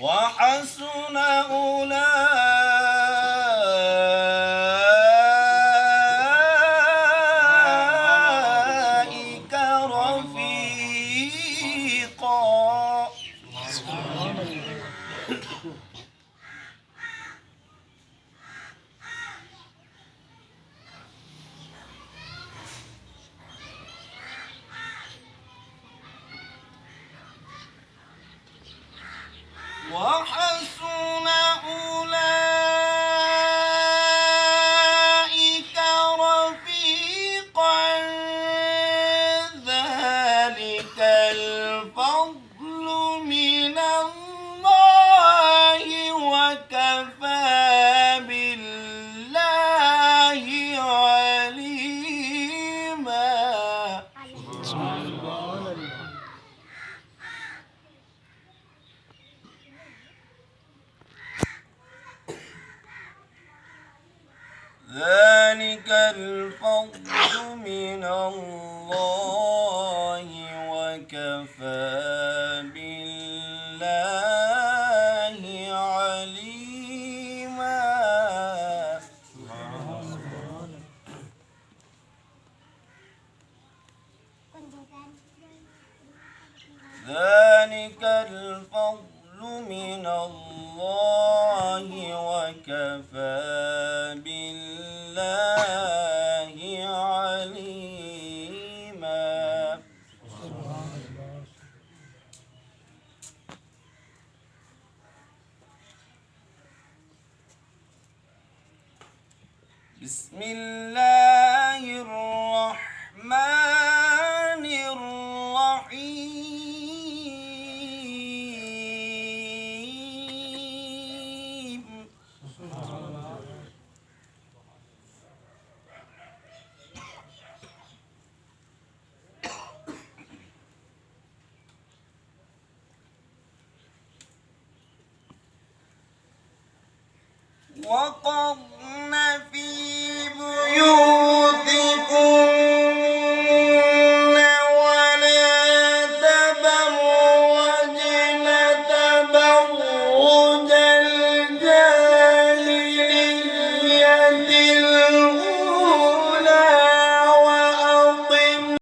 وحسن أولئك رفيقا. وحسن أولئك رفيقا ذلك الفضل من الله وكفى بالله عليما. ذلك الفضل من الله وكفى بالله عليما. ذلك الفضل من الله وكفى بالله عليما. بسم الله الرحمن الرحيم. وقرن في بيوتكم